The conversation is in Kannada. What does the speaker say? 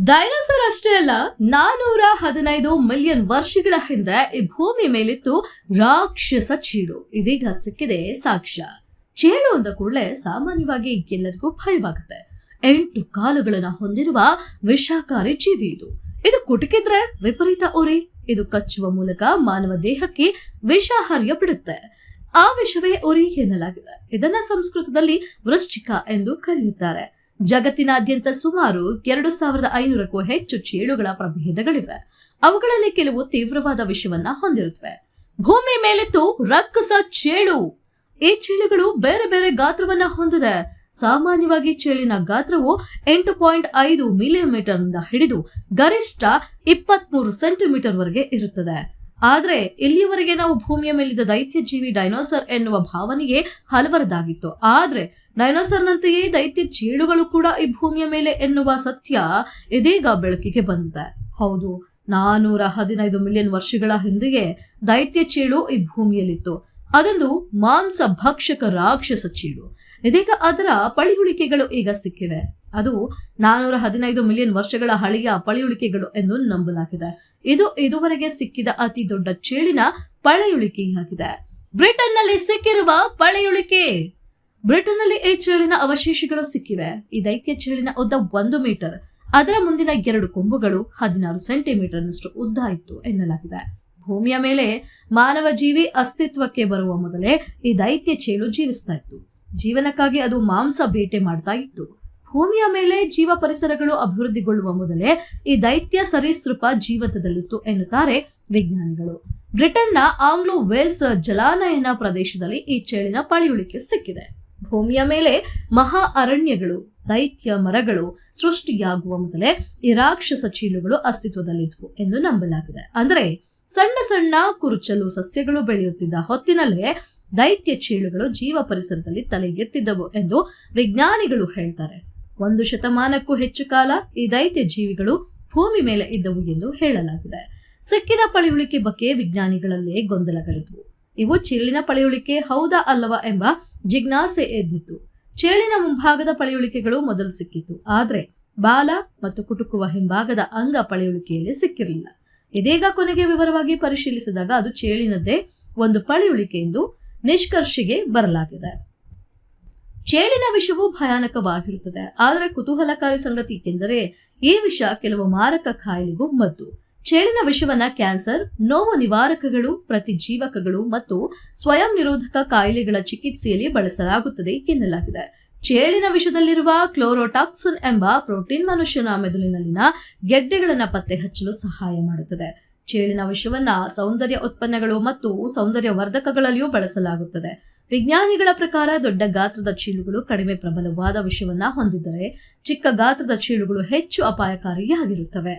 ಡೈನೋಸರ್ ಅಷ್ಟೇ ಅಲ್ಲ, 415 ವರ್ಷಗಳ ಹಿಂದೆ ಈ ಭೂಮಿ ಮೇಲಿತ್ತು ರಾಕ್ಷಸ ಚೇಳು. ಇದೀಗ ಸಿಕ್ಕಿದೆ ಸಾಕ್ಷ್ಯ. ಚೇಳು ಅಂದ ಕೂಡಲೇ ಸಾಮಾನ್ಯವಾಗಿ ಎಲ್ಲರಿಗೂ ಭಯವಾಗುತ್ತೆ. 8 ಕಾಲುಗಳನ್ನ ಹೊಂದಿರುವ ವಿಷಕಾರಿ ಜೀವಿ ಇದು. ಇದು ಕುಟುಕಿದ್ರೆ ವಿಪರೀತ ಉರಿ. ಇದು ಕಚ್ಚುವ ಮೂಲಕ ಮಾನವ ದೇಹಕ್ಕೆ ವಿಷ ಹರಿಯ ಬಿಡುತ್ತೆ. ಆ ವಿಷವೇ ಉರಿ ಎನ್ನಲಾಗಿದೆ. ಇದನ್ನ ಸಂಸ್ಕೃತದಲ್ಲಿ ವೃಶ್ಚಿಕ ಎಂದು ಕರೆಯುತ್ತಾರೆ. ಜಗತ್ತಿನಾದ್ಯಂತ ಸುಮಾರು 2500ಕ್ಕೂ ಹೆಚ್ಚು ಚೇಳುಗಳ ಪ್ರಭೇದಗಳಿವೆ. ಅವುಗಳಲ್ಲಿ ಕೆಲವು ತೀವ್ರವಾದ ವಿಷವನ್ನ ಹೊಂದಿರುತ್ತವೆ. ಭೂಮಿ ಮೇಲಿತ್ತು ರಕ್ಕಸ ಚೇಳು. ಈ ಚೇಳುಗಳು ಬೇರೆ ಬೇರೆ ಗಾತ್ರವನ್ನ ಹೊಂದಿದೆ. ಸಾಮಾನ್ಯವಾಗಿ ಚೇಳಿನ ಗಾತ್ರವು 8.5 ಮಿಲಿಮೀಟರ್ ನಿಂದ ಹಿಡಿದು ಗರಿಷ್ಠ 23 ಸೆಂಟಿಮೀಟರ್ ವರೆಗೆ ಇರುತ್ತದೆ. ಆದ್ರೆ ಇಲ್ಲಿಯವರೆಗೆ ನಾವು ಭೂಮಿಯ ಮೇಲಿದ್ದ ದೈತ್ಯ ಜೀವಿ ಡೈನೋಸರ್ ಎನ್ನುವ ಭಾವನೆಗೆ ಹಲವರದಾಗಿತ್ತು. ಆದ್ರೆ ಡೈನೋಸರ್ನಂತೆಯೇ ದೈತ್ಯ ಚೇಳುಗಳು ಕೂಡ ಈ ಭೂಮಿಯ ಮೇಲೆ ಎನ್ನುವ ಸತ್ಯ ಇದೀಗ ಬೆಳಕಿಗೆ ಬಂದಿದೆ. ಹೌದು, 415 ಮಿಲಿಯನ್ ವರ್ಷಗಳ ಹಿಂದೆಯೇ ದೈತ್ಯ ಚೇಳು ಈ ಭೂಮಿಯಲ್ಲಿತ್ತು. ಅದೊಂದು ಮಾಂಸ ಭಕ್ಷಕ ರಾಕ್ಷಸ ಚೇಳು. ಇದೀಗ ಅದರ ಪಳಿಯುಳಿಕೆಗಳು ಈಗ ಸಿಕ್ಕಿವೆ. ಅದು 415 ಮಿಲಿಯನ್ ವರ್ಷಗಳ ಹಳೆಯ ಪಳಿಯುಳಿಕೆಗಳು ಎಂದು ನಂಬಲಾಗಿದೆ. ಇದು ಇದುವರೆಗೆ ಸಿಕ್ಕಿದ ಅತಿ ದೊಡ್ಡ ಚೇಳಿನ ಪಳೆಯುಳಿಕೆಯಾಗಿದೆ. ಬ್ರಿಟನ್ನಲ್ಲಿ ಸಿಕ್ಕಿರುವ ಪಳೆಯುಳಿಕೆ. ಬ್ರಿಟನ್ನಲ್ಲಿ ಈ ಚೇಳಿನ ಅವಶೇಷಗಳು ಸಿಕ್ಕಿವೆ. ಈ ದೈತ್ಯ ಚೇಳಿನ ಉದ್ದ 1 ಮೀಟರ್. ಅದರ ಮುಂದಿನ 2 ಕೊಂಬುಗಳು 16 ಸೆಂಟಿಮೀಟರ್ ನಷ್ಟು ಉದ್ದ ಇತ್ತು ಎನ್ನಲಾಗಿದೆ. ಭೂಮಿಯ ಮೇಲೆ ಮಾನವ ಜೀವಿ ಅಸ್ತಿತ್ವಕ್ಕೆ ಬರುವ ಮೊದಲೇ ಈ ದೈತ್ಯ ಚೇಳು ಜೀವಿಸ್ತಾ ಇತ್ತು. ಜೀವನಕ್ಕಾಗಿ ಅದು ಮಾಂಸ ಬೇಟೆ ಮಾಡ್ತಾ ಇತ್ತು. ಭೂಮಿಯ ಮೇಲೆ ಜೀವ ಪರಿಸರಗಳು ಅಭಿವೃದ್ಧಿಗೊಳ್ಳುವ ಮೊದಲೇ ಈ ದೈತ್ಯ ಸರೀಸೃಪ ಜೀವಂತದಲ್ಲಿತ್ತು ಎನ್ನುತ್ತಾರೆ ವಿಜ್ಞಾನಿಗಳು. ಬ್ರಿಟನ್ನ ಆಂಗ್ಲೋ ವೇಲ್ಸ್ ಜಲಾನಯನ ಪ್ರದೇಶದಲ್ಲಿ ಈ ಚೇಳಿನ ಪಳಿಯುಳಿಕೆ ಸಿಕ್ಕಿದೆ. ಭೂಮಿಯ ಮೇಲೆ ಮಹಾ ಅರಣ್ಯಗಳು, ದೈತ್ಯ ಮರಗಳು ಸೃಷ್ಟಿಯಾಗುವ ಮೊದಲೇ ಈ ರಾಕ್ಷಸ ಚೇಳುಗಳು ಅಸ್ತಿತ್ವದಲ್ಲಿದ್ವು ಎಂದು ನಂಬಲಾಗಿದೆ. ಅಂದರೆ ಸಣ್ಣ ಸಣ್ಣ ಕುರುಚಲು ಸಸ್ಯಗಳು ಬೆಳೆಯುತ್ತಿದ್ದ ಹೊತ್ತಿನಲ್ಲೇ ದೈತ್ಯ ಚೇಳುಗಳು ಜೀವ ಪರಿಸರದಲ್ಲಿ ತಲೆ ಎತ್ತಿದ್ದವು ಎಂದು ವಿಜ್ಞಾನಿಗಳು ಹೇಳ್ತಾರೆ. 1 ಶತಮಾನಕ್ಕೂ ಹೆಚ್ಚು ಕಾಲ ಈ ದೈತ್ಯ ಜೀವಿಗಳು ಭೂಮಿ ಮೇಲೆ ಇದ್ದವು ಎಂದು ಹೇಳಲಾಗಿದೆ. ಸಿಕ್ಕಿದ ಪಳೆಯುಳಿಕೆ ಬಗ್ಗೆ ವಿಜ್ಞಾನಿಗಳಲ್ಲೇ ಗೊಂದಲಗಳಿದ್ವು. ಇವು ಚೇಳಿನ ಪಳೆಯುಳಿಕೆ ಹೌದಾ ಅಲ್ಲವಾ ಎಂಬ ಜಿಜ್ಞಾಸೆ ಎದ್ದಿತ್ತು. ಚೇಳಿನ ಮುಂಭಾಗದ ಪಳೆಯುಳಿಕೆಗಳು ಮೊದಲು ಸಿಕ್ಕಿತ್ತು. ಆದ್ರೆ ಬಾಲ ಮತ್ತು ಕುಟುಕುವ ಹಿಂಭಾಗದ ಅಂಗ ಪಳೆಯುಳಿಕೆಯಲ್ಲಿ ಸಿಕ್ಕಿರಲಿಲ್ಲ. ಇದೀಗ ಕೊನೆಗೆ ವಿವರವಾಗಿ ಪರಿಶೀಲಿಸಿದಾಗ ಅದು ಚೇಳಿನದ್ದೇ ಒಂದು ಪಳೆಯುಳಿಕೆ ಎಂದು ನಿಷ್ಕರ್ಷೆಗೆ ಬರಲಾಗಿದೆ. ಚೇಳಿನ ವಿಷವು ಭಯಾನಕವಾಗಿರುತ್ತದೆ. ಆದರೆ ಕುತೂಹಲಕಾರಿ ಸಂಗತಿ ಏಕೆಂದರೆ ಈ ವಿಷ ಕೆಲವು ಮಾರಕ ಕಾಯಿಲೆಗೂ ಮದ್ದು. ಚೇಳಿನ ವಿಷವನ್ನ ಕ್ಯಾನ್ಸರ್, ನೋವು ನಿವಾರಕಗಳು, ಪ್ರತಿಜೀವಕಗಳು ಮತ್ತು ಸ್ವಯಂ ನಿರೋಧಕ ಕಾಯಿಲೆಗಳ ಚಿಕಿತ್ಸೆಯಲ್ಲಿ ಬಳಸಲಾಗುತ್ತದೆ ಎನ್ನಲಾಗಿದೆ. ಚೇಳಿನ ವಿಷದಲ್ಲಿರುವ ಕ್ಲೋರೋಟಾಕ್ಸಿನ್ ಎಂಬ ಪ್ರೋಟೀನ್ ಮನುಷ್ಯನ ಮೆದುಳಿನಲ್ಲಿನ ಗೆಡ್ಡೆಗಳನ್ನು ಪತ್ತೆ ಹಚ್ಚಲು ಸಹಾಯ ಮಾಡುತ್ತದೆ. ಚೇಳಿನ ವಿಷವನ್ನ ಸೌಂದರ್ಯ ಉತ್ಪನ್ನಗಳು ಮತ್ತು ಸೌಂದರ್ಯ ವರ್ಧಕಗಳಲ್ಲಿಯೂ ಬಳಸಲಾಗುತ್ತದೆ. ವಿಜ್ಞಾನಿಗಳ ಪ್ರಕಾರ ದೊಡ್ಡ ಗಾತ್ರದ ಚೇಳುಗಳು ಕಡಿಮೆ ಪ್ರಬಲವಾದ ವಿಷವನ್ನ ಹೊಂದಿದ್ದರೆ ಚಿಕ್ಕ ಗಾತ್ರದ ಚೇಳುಗಳು ಹೆಚ್ಚು ಅಪಾಯಕಾರಿಯಾಗಿರುತ್ತವೆ.